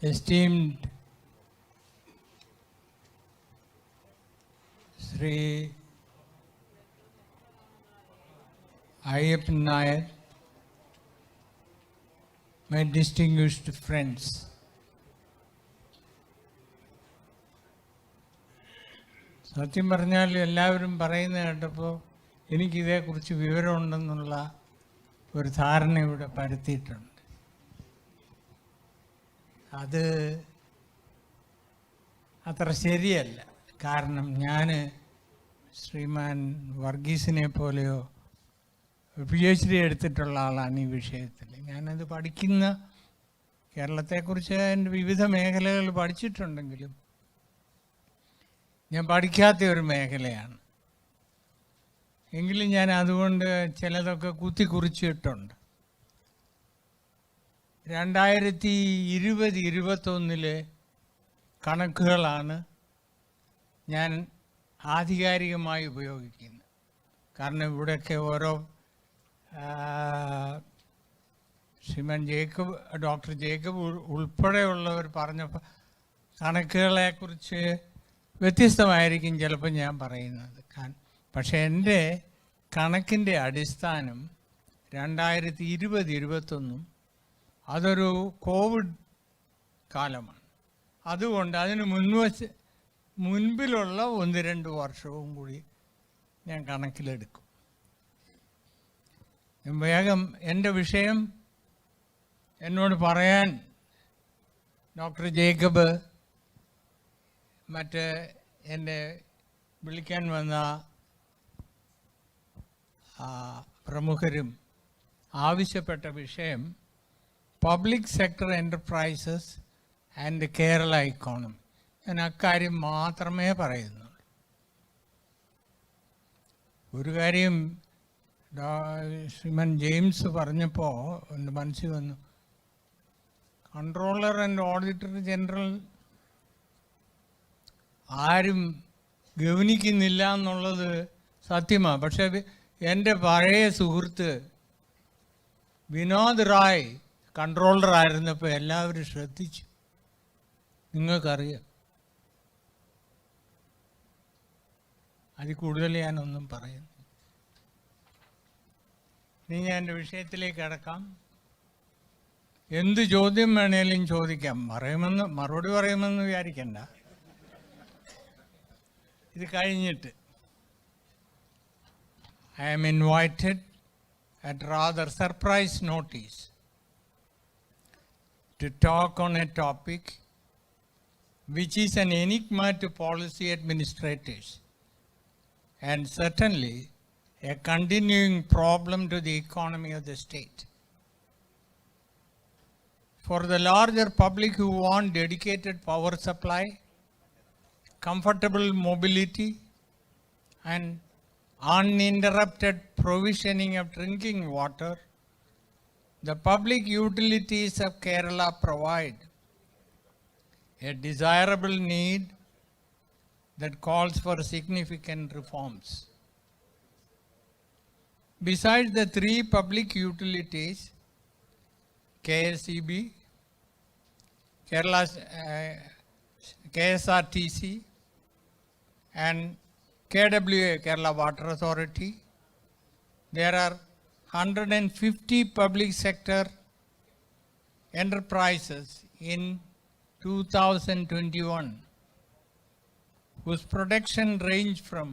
Esteemed Sri Ayyappan Nair, my distinguished friends, സത്യം പറഞ്ഞാൽ എല്ലാവരും പറയുന്നത് കേട്ടപ്പോൾ എനിക്കിതേക്കുറിച്ച് വിവരമുണ്ടെന്നുള്ള ഒരു ധാരണ ഇവിടെ പരത്തിയിട്ടുണ്ട്. അത് അത്ര ശരിയല്ല. കാരണം ഞാൻ ശ്രീമാൻ വർഗീസിനെ പോലെയോ PhD എടുത്തിട്ടുള്ള ആളാണ് ഈ വിഷയത്തിൽ. ഞാനത് പഠിക്കുന്ന കേരളത്തെക്കുറിച്ച് എൻ്റെ വിവിധ മേഖലകൾ പഠിച്ചിട്ടുണ്ടെങ്കിലും ഞാൻ പഠിക്കാത്ത ഒരു മേഖലയാണ്. എങ്കിലും ഞാൻ അതുകൊണ്ട് ചിലതൊക്കെ കുത്തിക്കുറിച്ചിട്ടുണ്ട്. 2020-21 കണക്കുകളാണ് ഞാൻ ആധികാരികമായി ഉപയോഗിക്കുന്നത്. കാരണം ഇവിടെയൊക്കെ ഓരോ ശ്രീമാൻ ജേക്കബ്, ഡോക്ടർ ജേക്കബ് ഉൾപ്പെടെയുള്ളവർ പറഞ്ഞ കണക്കുകളെക്കുറിച്ച് വ്യത്യസ്തമായിരിക്കും ചിലപ്പോൾ ഞാൻ പറയുന്നത്. പക്ഷേ എൻ്റെ കണക്കിൻ്റെ അടിസ്ഥാനം 2020-21 അതൊരു കോവിഡ് കാലമാണ്. അതുകൊണ്ട് അതിന് മുൻപിലുള്ള 1-2 വർഷവും കൂടി ഞാൻ കണക്കിലെടുക്കും. വേഗം എൻ്റെ വിഷയം എന്നോട് പറയാൻ ഡോക്ടർ ജേക്കബ്, മറ്റ് എന്നെ വിളിക്കാൻ വന്ന പ്രമുഖരും ആവശ്യപ്പെട്ട വിഷയം public sector enterprises and Kerala economy. ഞാൻ അക്കാര്യം മാത്രമേ പറയുന്നുള്ളൂ. ഒരു കാര്യം ശ്രീമാൻ ജെയിംസ് പറഞ്ഞപ്പോൾ എൻ്റെ മനസ്സിൽ വന്നു, കൺട്രോളർ ആൻഡ് ഓഡിറ്റർ ജനറൽ ആരും ഗവനിക്കുന്നില്ല എന്നുള്ളത് സത്യമാണ്. പക്ഷേ എൻ്റെ പഴയ സുഹൃത്ത് വിനോദ് റായ് കൺട്രോളർ ആയിരുന്നപ്പോൾ എല്ലാവരും ശ്രദ്ധിച്ചു. നിങ്ങൾക്കറിയാം. അതിൽ കൂടുതൽ ഞാനൊന്നും പറയുന്നു. ഇനി ഞാൻ എൻ്റെ വിഷയത്തിലേക്ക് കടക്കാം. എന്ത് ചോദ്യം വേണേലും ചോദിക്കാം, മറുപടി പറയുമെന്ന് വിചാരിക്കണ്ട. ഇത് കഴിഞ്ഞിട്ട് I am invited at rather surprise notice to talk on a topic which is an enigma to policy administrators and certainly a continuing problem to the economy of the state. For the larger public who want dedicated power supply, comfortable mobility, and uninterrupted provisioning of drinking water, the public utilities of Kerala provide a desirable need that calls for significant reforms. Besides the 3 public utilities, KSEB, Kerala's KSRTC, and KWA, Kerala Water Authority, there are 150 public sector enterprises in 2021 whose production range from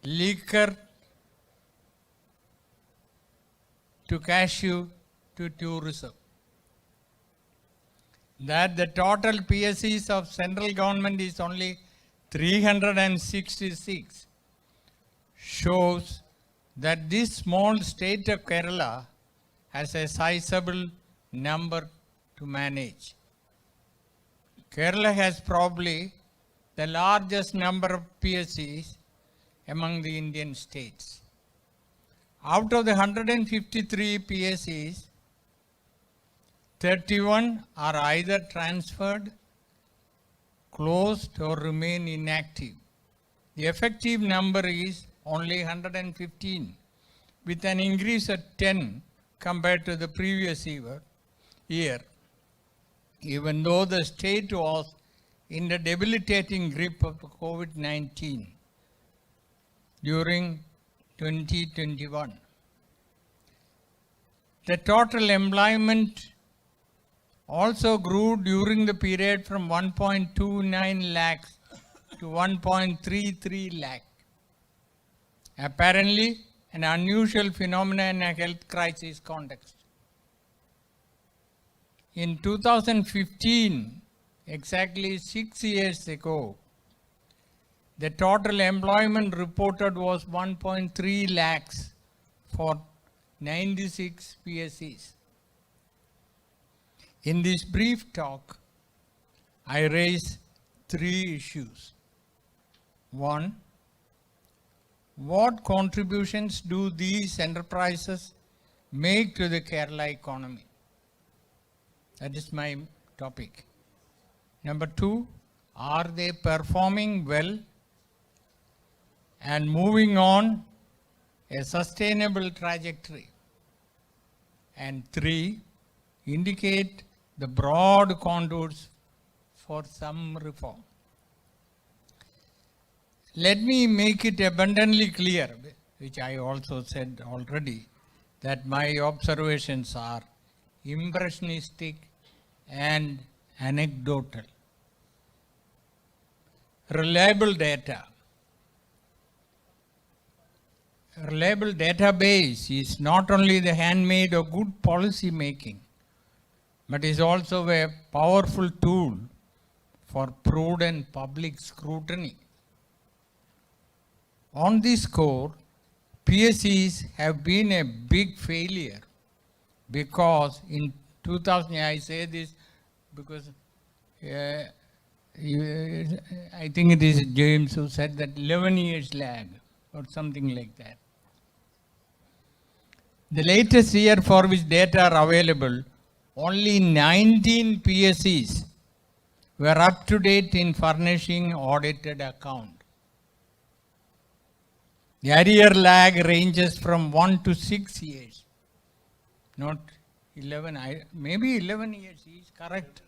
liquor to cashew to tourism. That the total PSCs of central government is only 366 shows that this small state of Kerala has a sizable number to manage. Kerala has probably the largest number of PSCs among the Indian states. Out of the 153 PSCs, 31 are either transferred, closed, or remain inactive. The effective number is only 115, with an increase of 10 compared to the previous year. even though the state was in the debilitating grip of COVID-19 during 2021. The total employment also grew during the period from 1.29 lakhs to 1.33 lakh. Apparently, an unusual phenomenon in a health crisis context. In 2015, exactly 6 years ago, the total employment reported was 1.3 lakhs for 96 PSCs. In this brief talk, I raise 3 issues. 1. What contributions do these enterprises make to the Kerala economy? That is my topic. Number 2, are they performing well and moving on a sustainable trajectory? And 3, indicate the broad contours for some reform. Let me make it abundantly clear, which I also said already, that my observations are impressionistic and anecdotal. Reliable data. A reliable database is not only the handmaid of good policy making, but is also a powerful tool for prudent public scrutiny. On this score, PSCs have been a big failure because in 2000, I say this because I think it is James who said that 11 years lag or something like that. The latest year for which data are available, only 19 PSCs were up to date in furnishing audited account. The arrear lag ranges from 1 to 6 years, not 11, maybe 11 years, he is correct.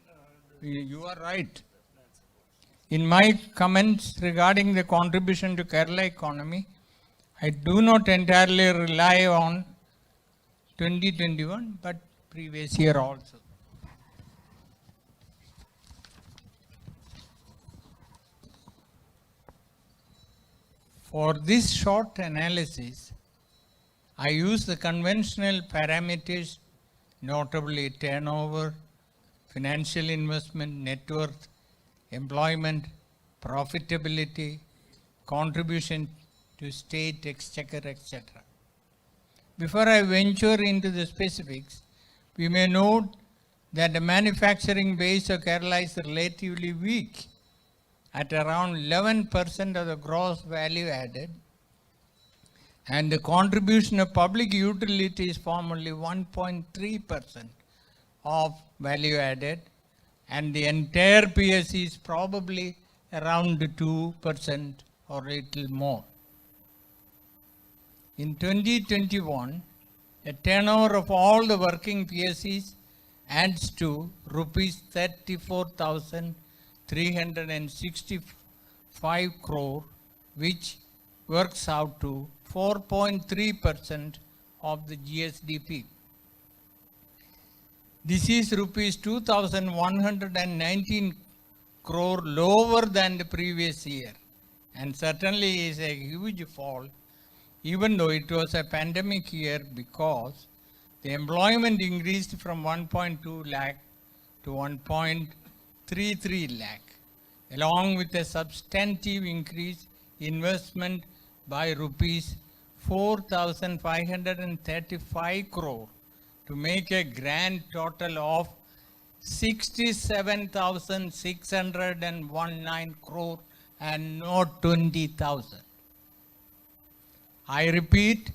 You are right. In my comments regarding the contribution to Kerala economy, I do not entirely rely on 2021, but previous year also. For this short analysis, I use the conventional parameters, notably turnover, financial investment, net worth, employment, profitability, contribution to state exchequer, etc. Before I venture into the specifics, we may note that the manufacturing base of Kerala is relatively weak at around 11% of the gross value added, and the contribution of public utilities form only 1.3% of value added, and the entire PSC is probably around 2% or a little more. In 2021, the turnover of all the working PSCs adds to rupees 34,365 crore, which works out to 4.3% of the GSDP. This is rupees 2,119 crore lower than the previous year, and certainly is a huge fall, even though it was a pandemic year, because the employment increased from 1.2 lakh to 1.33 lakh, along with a substantive increase investment by rupees 4,535 crore to make a grand total of 67,619 crore and not 20,000. I repeat,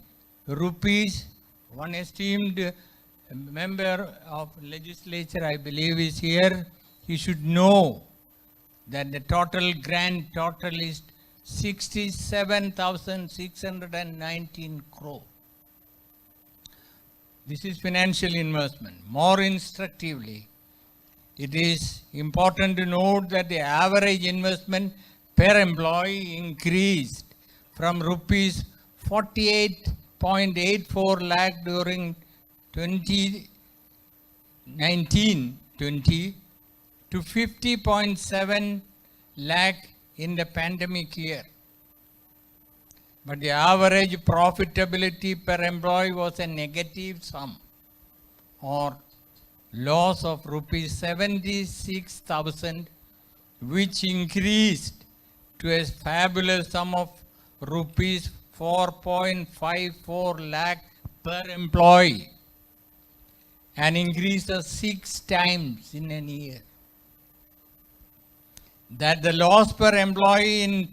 rupees, one esteemed member of legislature, I believe, is here. He should know that the total grand total is 67,619 crore. This is financial investment. More instructively, It is important to note that the average investment per employee increased from rupees 48.84 lakh during 2019-20 to 50.7 lakh in the pandemic year. But the average profitability per employee was a negative sum or loss of rupees 76,000, which increased to a fabulous sum of rupees 4.54 lakh per employee, an increase of 6 times in a year. That the loss per employee in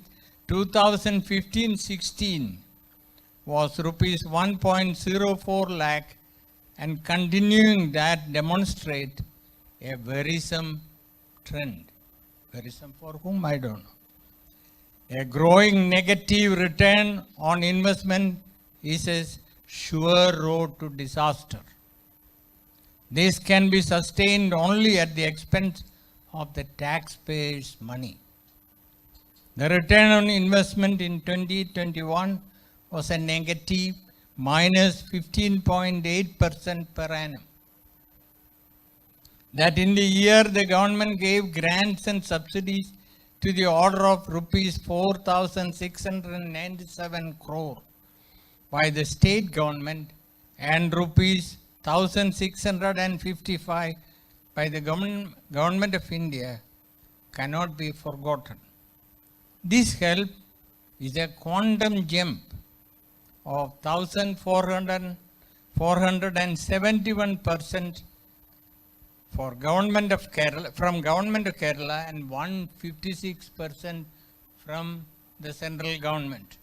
2015-16 was rupees 1.04 lakh, and continuing that demonstrate a worrisome trend. Worrisome for whom, I don't know. A growing negative return on investment is a sure road to disaster. This can be sustained only at the expense of the taxpayers' money. The return on investment in 2021 was a negative minus 15.8% per annum. That in the year the government gave grants and subsidies to the order of rupees 4,697 crore by the state government and rupees 1,655 by the government of India cannot be forgotten. This help is a quantum jump of 471% for government of Kerala, from government of Kerala, and 156% from the central government.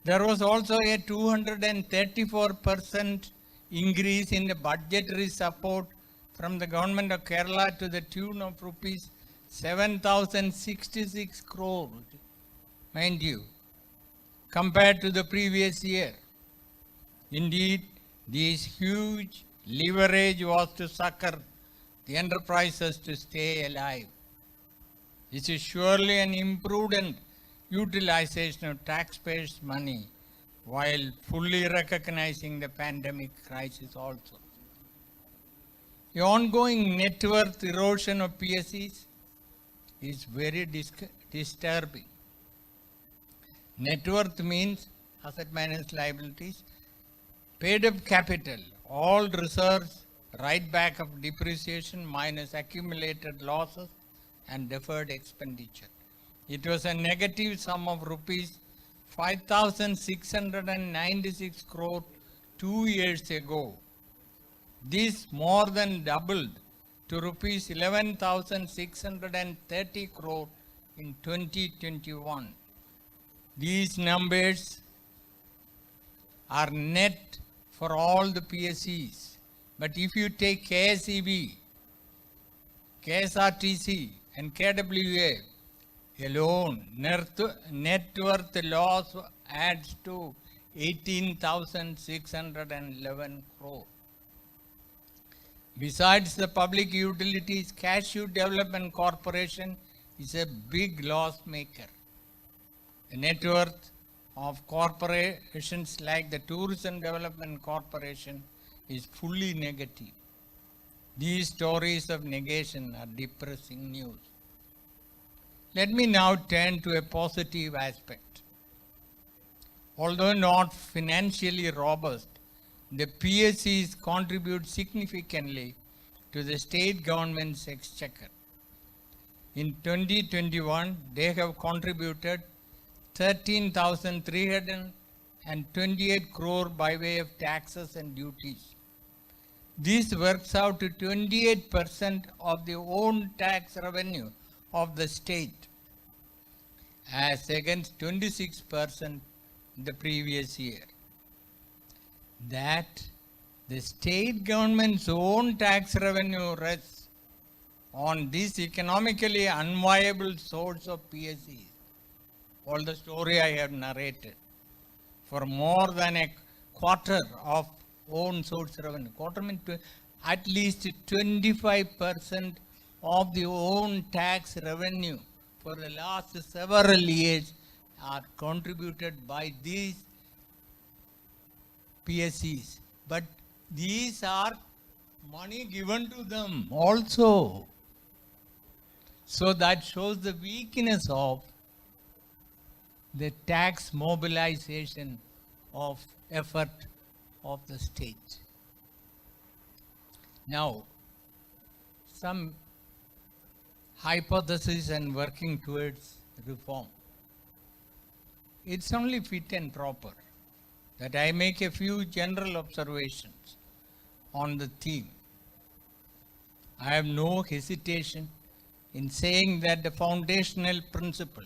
There was also a 234% increase in the budgetary support from the government of Kerala to the tune of rupees 7,066 crore, mind you, compared to the previous year. Indeed, this huge leverage was to succor the enterprises to stay alive. This is surely an imprudent utilization of taxpayers' money while fully recognizing the pandemic crisis also. The ongoing net worth erosion of PSEs is very disturbing. Net worth means asset managed liabilities, paid up capital, all reserves, write back of depreciation minus accumulated losses and deferred expenditure. It was a negative sum of rupees 5,696 crore 2 years ago. This more than doubled to rupees 11,630 crore in 2021. These numbers are net for all the PSEs. But if you take KSEB, KSRTC and KWA alone, net worth loss adds to 18,611 crore. Besides the public utilities, Cashew Development Corporation is a big loss maker. The net worth of corporations like the Tourism Development Corporation is fully negative. These stories of negation are depressing news. Let me now turn to a positive aspect. Although not financially robust, the PSEs contribute significantly to the state government's exchequer. In 2021, they have contributed 13,328 crore by way of taxes and duties. This works out to 28% of the own tax revenue of the state, as against 26% the previous year. That the state government's own tax revenue rests on this economically unviable source of PSEs. All the story I have narrated. For more than a quarter of own source revenue. Quarter means at least 25% of the own tax revenue for the last several years are contributed by these PSEs. But these are money given to them also. So that shows the weakness of the tax mobilization of effort of the state. Now, some hypothesis and working towards reform. It's only fit and proper that I make a few general observations on the theme. I have no hesitation in saying that the foundational principle,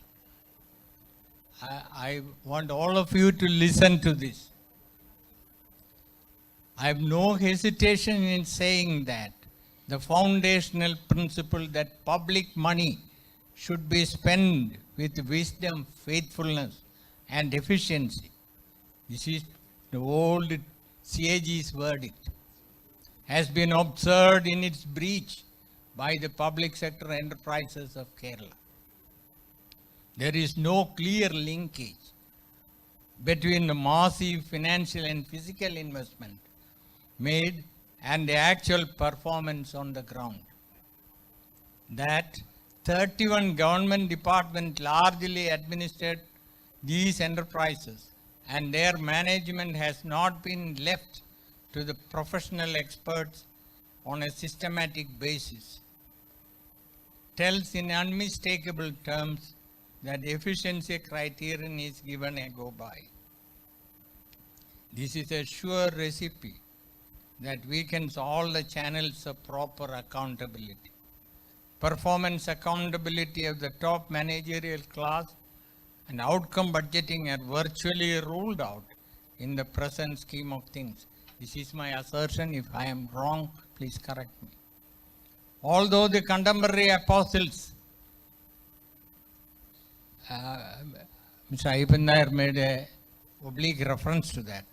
I want all of you to listen to this. I have no hesitation in saying that the foundational principle that public money should be spent with wisdom, faithfulness, and efficiency. This is the old CAG's verdict, has been observed in its breach by the public sector enterprises of Kerala. There is no clear linkage between the massive financial and physical investment made and the actual performance on the ground. That 31 government departments largely administered these enterprises and their management has not been left to the professional experts on a systematic basis tells in unmistakable terms that efficiency criterion is given a go by. This is a sure recipe that weakens all the channels of proper accountability. Performance accountability of the top managerial class and outcome budgeting are virtually ruled out in the present scheme of things. This is my assertion. If I am wrong, please correct me. Although the contemporary apostles, Mr. Ayappan Nair made an oblique reference to that.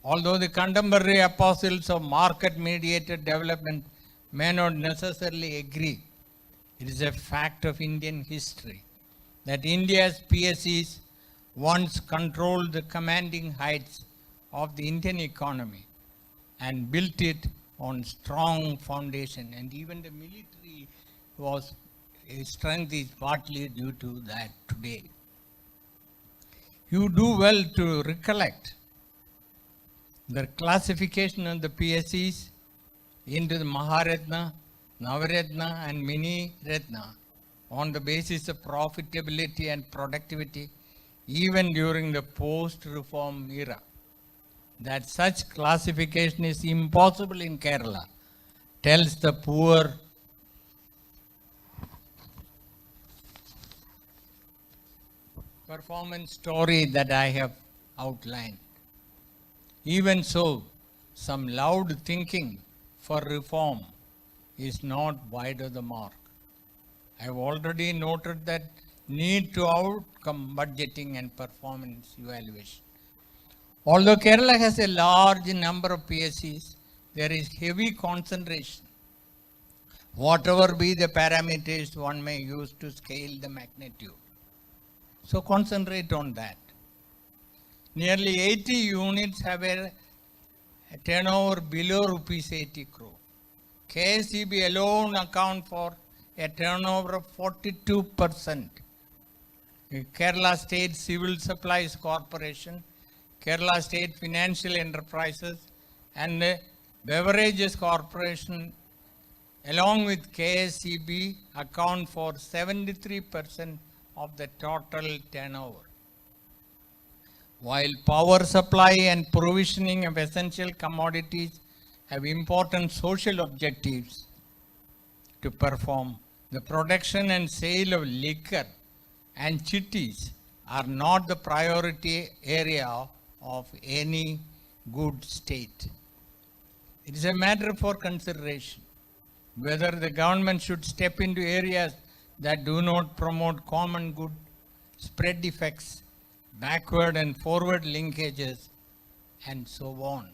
Although the contemporary apostles of market-mediated development may not necessarily agree, it is a fact of Indian history that India's PSEs once controlled the commanding heights of the Indian economy and built it on strong foundation, and even the military strength is partly due to that today. You do well to recollect the classification of the PSEs into the Maharatna, Navaratna and Mini Ratna on the basis of profitability and productivity even during the post-reform era. That such classification is impossible in Kerala tells the poor performance story that I have outlined. Even so, some loud thinking for reform is not wide of the mark. I have already noted that need to outcome budgeting and performance evaluation. Although Kerala has a large number of PSEs, there is heavy concentration. Whatever be the parameters one may use to scale the magnitude. So concentrate on that. Nearly 80 units have a turnover below rupees 80 crore. KSEB alone account for a turnover of 42%. Kerala State Civil Supplies Corporation, Kerala State Financial Enterprises and Beverages Corporation along with KSEB account for 73% of the total turnover. While power supply and provisioning of essential commodities have important social objectives to perform, the production and sale of liquor and chitties are not the priority area of any good state. It is a matter for consideration whether the government should step into areas that do not promote common good, spread effects, backward and forward linkages, and so on.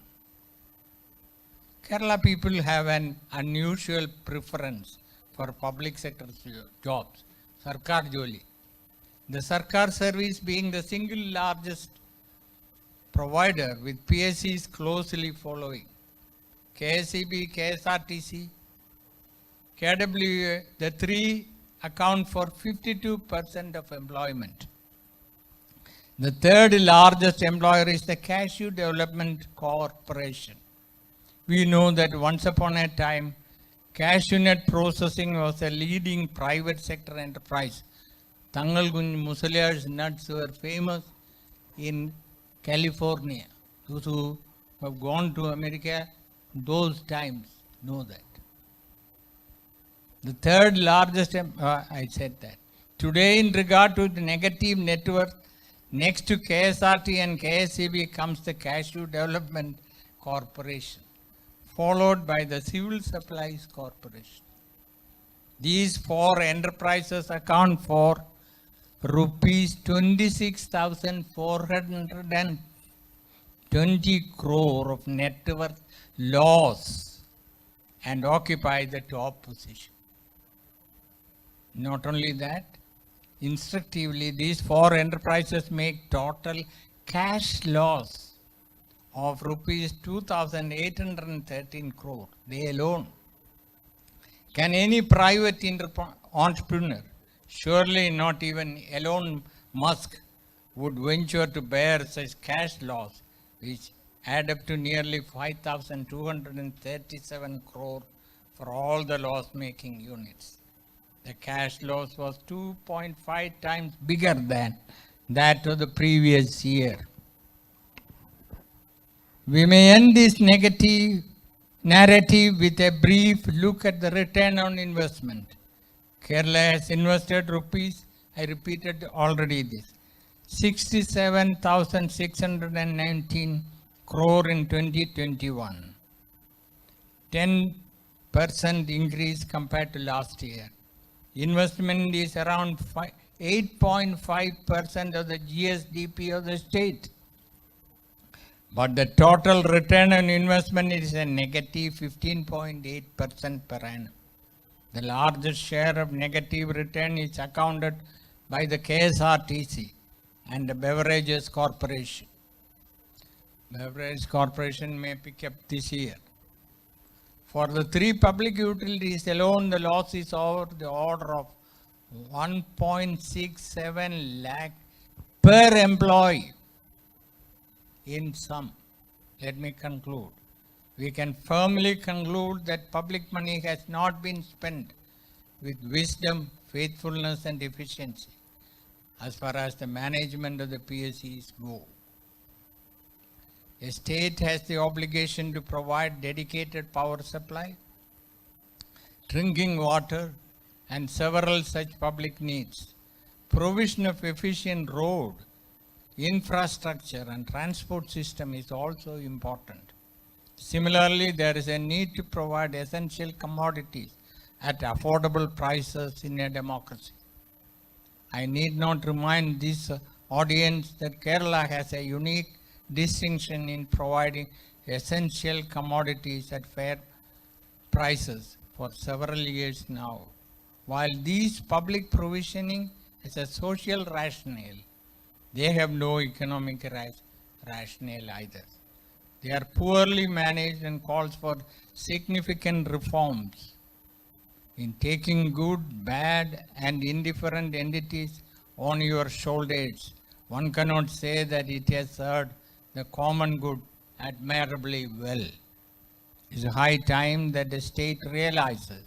Kerala people have an unusual preference for public sector jobs, Sarkar Joli. The Sarkar service being the single largest provider with PSCs closely following. KSEB, KSRTC, KWA, the three account for 52% of employment. The third largest employer is the Cashew Development Corporation. We know that once upon a time, cashew nut processing was a leading private sector enterprise. Tangal Gunj Musaliar's nuts were famous in California. Those who have gone to America those times know that. The third largest, I said that. Today, in regard to the negative net worth, next to KSRT and KSEB comes the Cashew Development Corporation, followed by the Civil Supplies Corporation. These four enterprises account for rupees 26,420 crore of net worth loss and occupy the top position. Not only that, instructively, these four enterprises make total cash loss of rupees 2,813 crore. They alone. Can any private entrepreneur, surely not even Elon Musk, would venture to bear such cash loss, which add up to nearly 5,237 crore for all the loss-making units. The cash loss was 2.5 times bigger than that of the previous year. We may end this negative narrative with a brief look at the return on investment. Kerala has invested rupees, I repeated already this, 67,619 crore in 2021. 10% increase compared to last year. Investment is around 8.5% of the GSDP of the state. But the total return on investment is a negative 15.8% per annum. The largest share of negative return is accounted by the KSRTC and the Beverages Corporation. Beverage Corporation may pick up this year. For the three public utilities alone, the loss is over the order of 1.67 lakh per employee. In sum, let me conclude. We can firmly conclude that public money has not been spent with wisdom, faithfulness and efficiency as far as the management of the PSCs go. A state has the obligation to provide dedicated power supply, drinking water, and several such public needs. Provision of efficient road, infrastructure, and transport system is also important. Similarly, there is a need to provide essential commodities at affordable prices in a democracy. I need not remind this audience that Kerala has a unique distinction in providing essential commodities at fair prices for several years now. While these public provisioning is a social rationale, they have no economic rationale either. They are poorly managed and calls for significant reforms in taking good, bad, and indifferent entities on your shoulders. One cannot say that it has served the common good admirably well. It is high time that the state realizes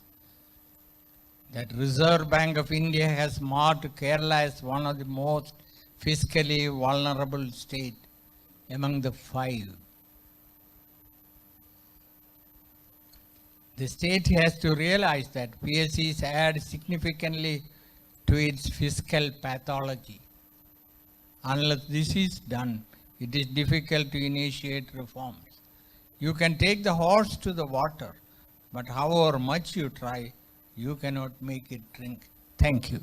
that Reserve Bank of India has marked Kerala as one of the most fiscally vulnerable states among the five. The state has to realize that PSCs add significantly to its fiscal pathology. Unless this is done, it is difficult to initiate reforms. You can take the horse to the water, but however much you try, you cannot make it drink. Thank you.